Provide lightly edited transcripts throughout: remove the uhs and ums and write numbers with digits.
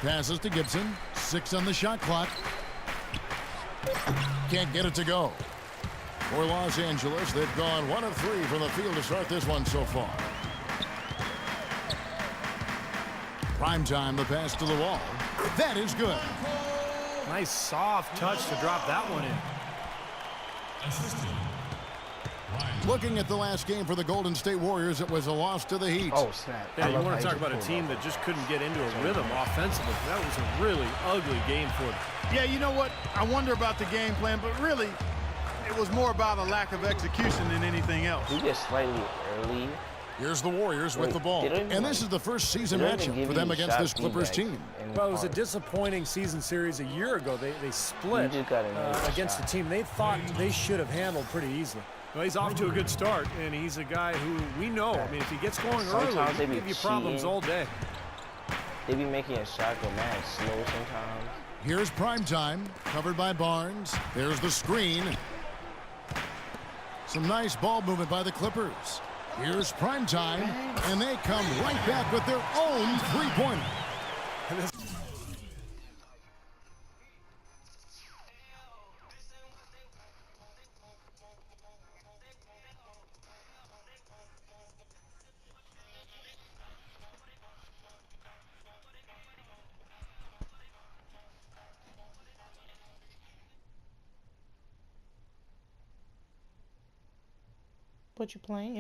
Passes to Gibson. 6 on the shot clock. Can't get it to go. For Los Angeles, they've gone 1 of 3 from the field to start this one so far. Prime time, the pass to the wall. That is good. Nice soft touch to drop that one in. Looking at the last game for the Golden State Warriors, it was a loss to the Heat. Oh, snap. Yeah, you want to talk about a team that just couldn't get into a rhythm offensively. That was a really ugly game for them. Yeah, you know what? I wonder about the game plan, but really, it was more about a lack of execution than anything else. You get slightly early. Here's the Warriors with the ball. And this is the first season matchup for them against this Clippers team. Well, it was a disappointing season series a year ago. They split against a team they thought they should have handled pretty easily. Well, he's off to a good start, and he's a guy who we know. I mean, if he gets going early, he'll give you problems all day. They be making a shot go mad slow sometimes. Here's prime time, covered by Barnes. There's the screen. Some nice ball movement by the Clippers. Here's prime time, and they come right back with their own three-pointer. What you playing?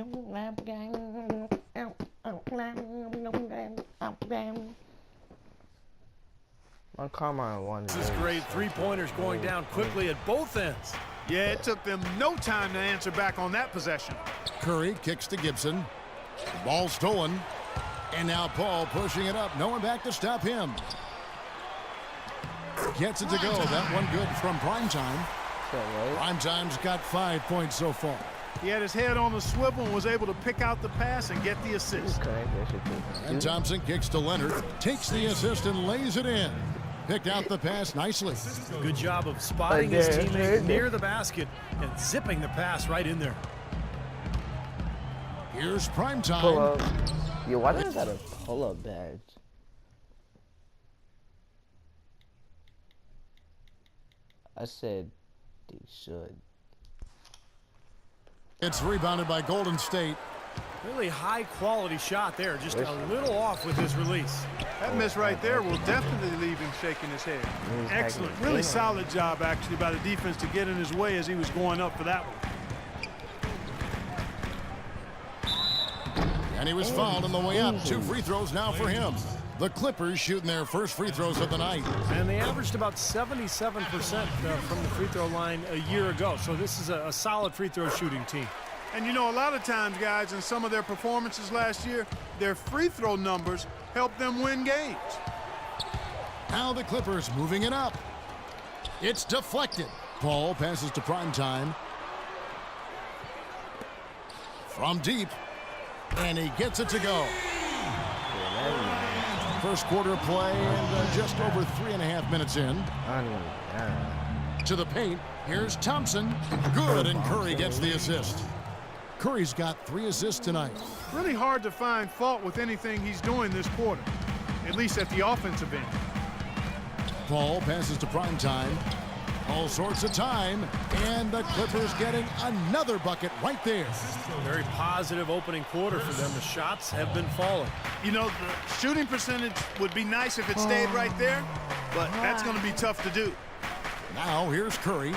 My karma one. This is great. Three-pointers going down quickly at both ends. Yeah, it took them no time to answer back on that possession. Curry kicks to Gibson. The ball stolen. And now Paul pushing it up. No one back to stop him. Gets it to go. That one good from Primetime. Primetime's got 5 points so far. He had his head on the swivel and was able to pick out the pass and get the assist. And Thompson kicks to Leonard. Takes the assist and lays it in. Picked out the pass nicely. Good job of spotting his teammate near the basket and zipping the pass right in there. Here's Primetime. Pull up. Yo, why does that a pull-up badge? I said they should. It's rebounded by Golden State. Really high-quality shot there. Just a little off with his release. That miss right there will definitely leave him shaking his head. Excellent. Really solid job, actually, by the defense to get in his way as he was going up for that one. And he was fouled on the way up. 2 free throws now for him. The Clippers shooting their first free throws of the night. And they averaged about 77% from the free throw line a year ago. So this is a solid free throw shooting team. And you know, a lot of times, guys, in some of their performances last year, their free throw numbers helped them win games. Now the Clippers moving it up. It's deflected. Paul passes to Primetime. From deep. And he gets it to go. First quarter play and just over 3.5 minutes in. To the paint. Here's Thompson. Good, and Curry gets the assist. Curry's got 3 assists tonight. Really hard to find fault with anything he's doing this quarter, at least at the offensive end. Paul passes to Primetime. All sorts of time, and the Clippers getting another bucket right there. Very positive opening quarter for them. The shots have been falling. You know, the shooting percentage would be nice if it stayed right there, but that's going to be tough to do. Now here's Curry.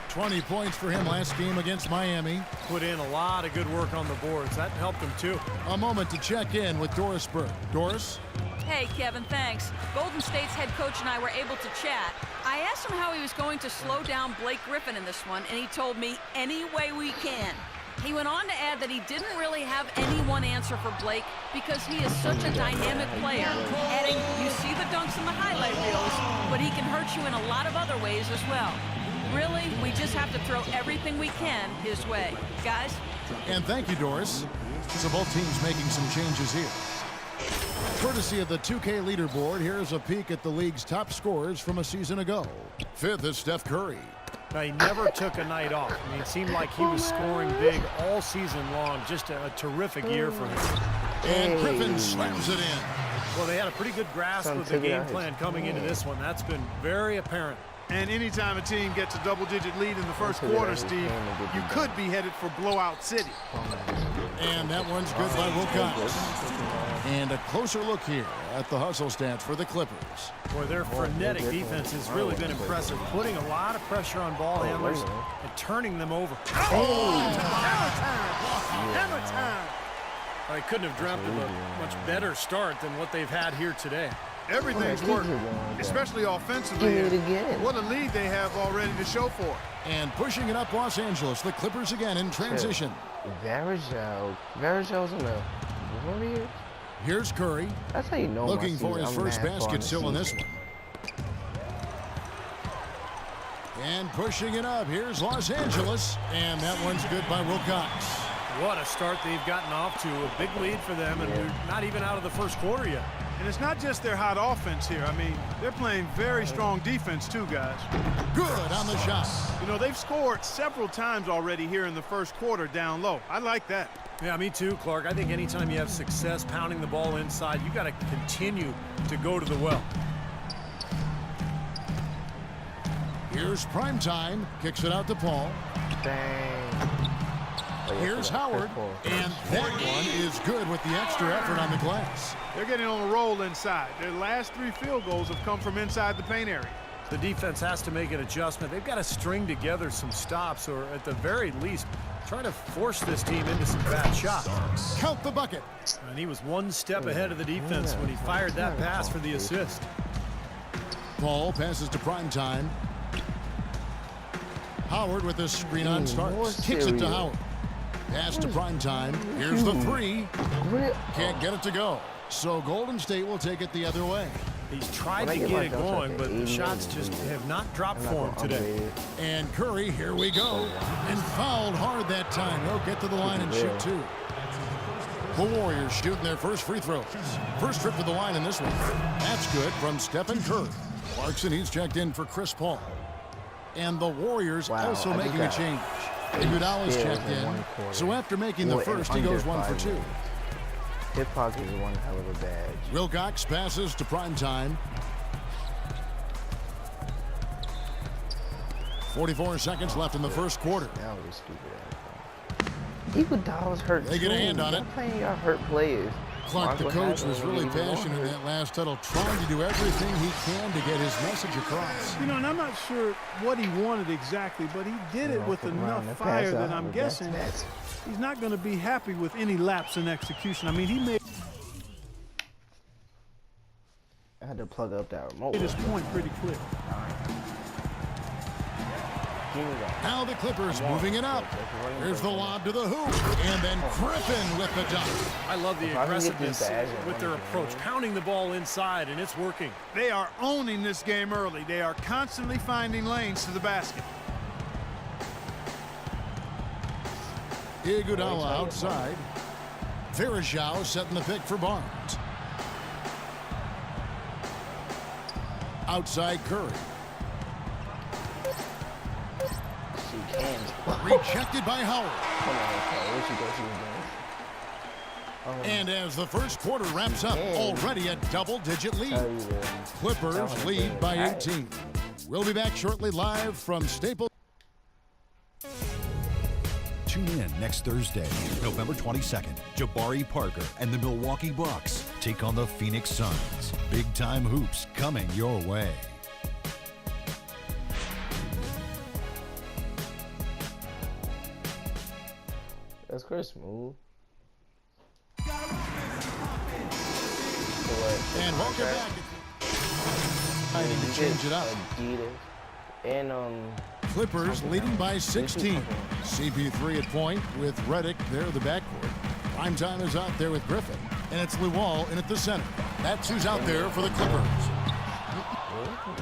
20 points for him last game against Miami. Put in a lot of good work on the boards. That helped him too. A moment to check in with Doris Burke. Doris? Hey, Kevin, thanks. Golden State's head coach and I were able to chat. I asked him how he was going to slow down Blake Griffin in this one, and he told me, any way we can. He went on to add that he didn't really have any one answer for Blake because he is such a dynamic player, adding, you see the dunks in the highlight reels, but he can hurt you in a lot of other ways as well. Really, we just have to throw everything we can his way. Guys? And thank you, Doris. So both teams making some changes here. Courtesy of the 2K leaderboard, here's a peek at the league's top scorers from a season ago. 5th is Steph Curry. Now, he never took a night off. I mean, it seemed like he was scoring big all season long. Just a terrific year for him. And Griffin slams it in. Well, they had a pretty good grasp of the game plan coming into this one. That's been very apparent. And anytime a team gets a double-digit lead in the first quarter, Steve, you could be headed for blowout city. And that one's good by Wilcox. And a closer look here at the hustle stats for the Clippers. Boy, their frenetic defense has really been impressive, putting a lot of pressure on ball handlers and turning them over. Hammer time! I couldn't have dreamt of a much better start than what they've had here today. Everything's working, especially offensively. What a lead they have already to show for it. And pushing it up Los Angeles, the Clippers again in transition. Varejão's in the Warriors. Here's Curry. That's how you know. Looking for his first basket still in this one. And pushing it up, here's Los Angeles. And that one's good by Wilcox. What a start they've gotten off to. A big lead for them, and we're not even out of the first quarter yet. And it's not just their hot offense here. I mean, they're playing very strong defense too, guys. Good on the shot. You know, they've scored several times already here in the first quarter down low. I like that. Yeah, me too, Clark. I think anytime you have success pounding the ball inside, you got to continue to go to the well. Here's Primetime. Kicks it out to Paul. Here's Howard, and that one is good with the extra effort on the glass. They're getting on a roll inside. Their last 3 field goals have come from inside the paint area. The defense has to make an adjustment. They've got to string together some stops, or at the very least, try to force this team into some bad shots. Count the bucket. And he was one step ahead of the defense when he fired that pass for the assist. Paul passes to Primetime. Howard with a screen on starts. Kicks it to Howard. Pass to Primetime. Here's the 3. Can't get it to go. So Golden State will take it the other way. He's tried to get it going, but the shots just have not dropped for him today. And Curry, here we go. And fouled hard that time. He'll get to the line and shoot 2. The Warriors shooting their first free throws. First trip to the line in this one. That's good from Stephen Curry. Clarkson, he's checked in for Chris Paul. And the Warriors also making a change. Iguodala's checked in. So after making the first, he goes 1 for 2. Hip hop is one hell of a badge. Wilcox passes to Primetime. 44 seconds left in the first quarter. That was stupid. Iguodala's hurt. They get a hand on it. Playing our hurt players. Clark, the coach, was really passionate in that last huddle, trying to do everything he can to get his message across. You know, and I'm not sure what he wanted exactly, but he did it with enough fire that I'm guessing he's not going to be happy with any lapse in execution. I mean, he made I had to plug up that remote. his point pretty clear. Now the Clippers moving it up. Here's the lob to the hoop. And then Griffin with the dunk. I love the aggressiveness with their approach, pounding the ball inside, and it's working. They are owning this game early. They are constantly finding lanes to the basket. Iguodala outside. Varejão setting the pick for Barnes. Outside Curry. Rejected by Howard. And as the first quarter wraps up, already a double-digit lead. Clippers lead by 18. We'll be back shortly live from Staples. Tune in next Thursday, November 22nd. Jabari Parker and the Milwaukee Bucks take on the Phoenix Suns. Big-time hoops coming your way. That's Chris smooth. And welcome back. I need to change it up. Adidas. And Clippers leading by 16. CP3 at point with Redick there in the backcourt. Primetime is out there with Griffin. And it's Luol in at the center. That's who's out there for the Clippers.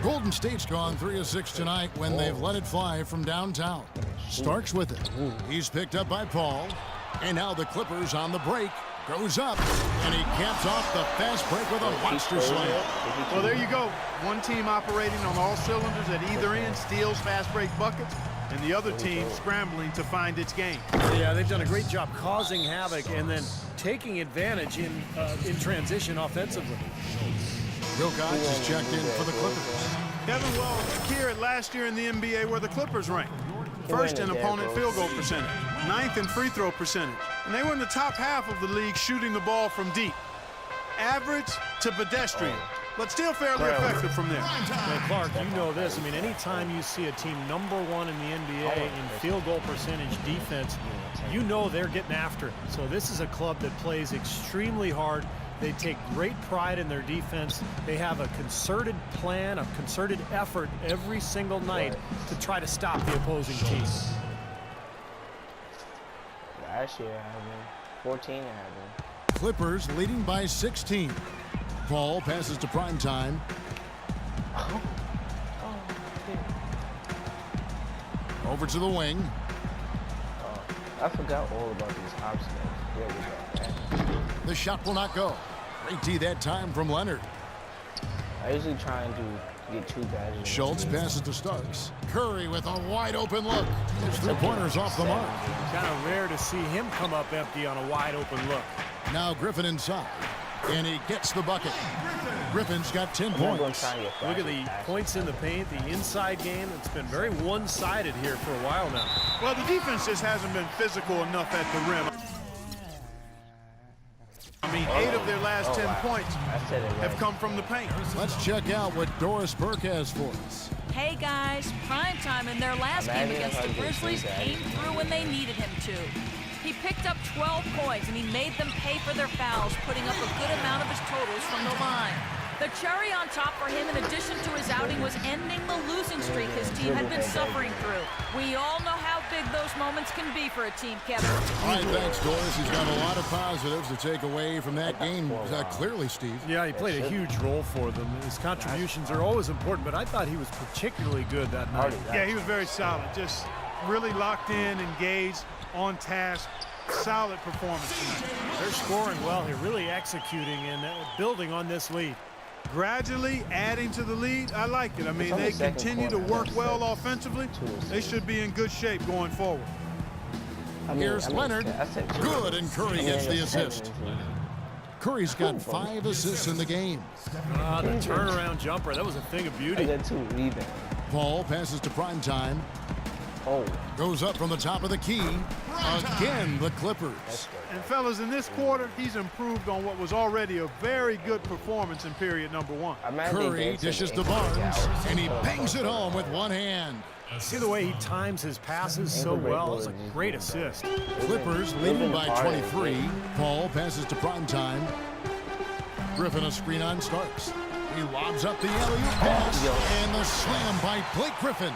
Golden State's gone 3 of 6 tonight when they've let it fly from downtown. Starks with it. He's picked up by Paul. And now the Clippers on the break. Goes up. And he caps off the fast break with a monster slam. Well, there you go. One team operating on all cylinders at either end, steals fast break buckets, and the other team scrambling to find its game. Yeah, they've done a great job causing havoc and then taking advantage in transition offensively. Wilcox is checked in for the Clippers. Kevin Wells here at last year in the NBA where the Clippers ranked. First in opponent field goal percentage, 9th in free throw percentage. And they were in the top half of the league shooting the ball from deep. Average to pedestrian, but still fairly effective from there. Well, Clark, you know this. I mean, anytime you see a team #1 in the NBA in field goal percentage defense, you know they're getting after it. So this is a club that plays extremely hard. They take great pride in their defense. They have a concerted plan, a concerted effort every single night to try to stop the opposing team. Last year, I 14 Clippers leading by 16. Paul passes to prime time. Over to the wing. I forgot all about these obstacles. There we go, man. The shot will not go. Great D that time from Leonard. I usually try and get 2 badges. Schultz passes to Starks. Curry with a wide open look. His 3-pointers off the mark. Kind of rare to see him come up empty on a wide open look. Now Griffin inside. And he gets the bucket. Griffin's got 10 points. Look at the points in the paint, the inside game. It's been very one-sided here for a while now. Well, the defense just hasn't been physical enough at the rim. I mean, 8 of their last 10 points have come from the paint. Let's check out what Doris Burke has for us. Hey guys, prime time in their last game against the Grizzlies came through when they needed him to. He picked up 12 points and he made them pay for their fouls, putting up a good amount of his totals from the line. The cherry on top for him, in addition to his outing, was ending the losing streak his team had been suffering through. We all know how big those moments can be for a team, Kevin. All right, thanks, Doris. He's got a lot of positives to take away from that game. Clearly, Steve. Yeah, he played a huge role for them. His contributions are always important, but I thought he was particularly good that night. Yeah, he was very solid. Just really locked in, engaged, on task. Solid performance tonight. They're scoring well here, really executing and building on this lead. Gradually adding to the lead, I like it. I mean, they continue to work well offensively. They should be in good shape going forward. Here's Leonard. Good, and Curry gets the assist. Curry's got 5 assists in the game. The turnaround jumper, that was a thing of beauty. I got 2 rebounds. Paul passes to prime time. Goes up from the top of the key. Again, the Clippers. And fellas, in this quarter, he's improved on what was already a very good performance in period #1. Curry dishes to Barnes, and he bangs it home with one hand. See the way he times his passes so well. It's a great assist. Clippers leading by 23. Paul passes to prime time. Griffin a screen on Starks. He lobs up the alley-oop pass, and the slam by Blake Griffin.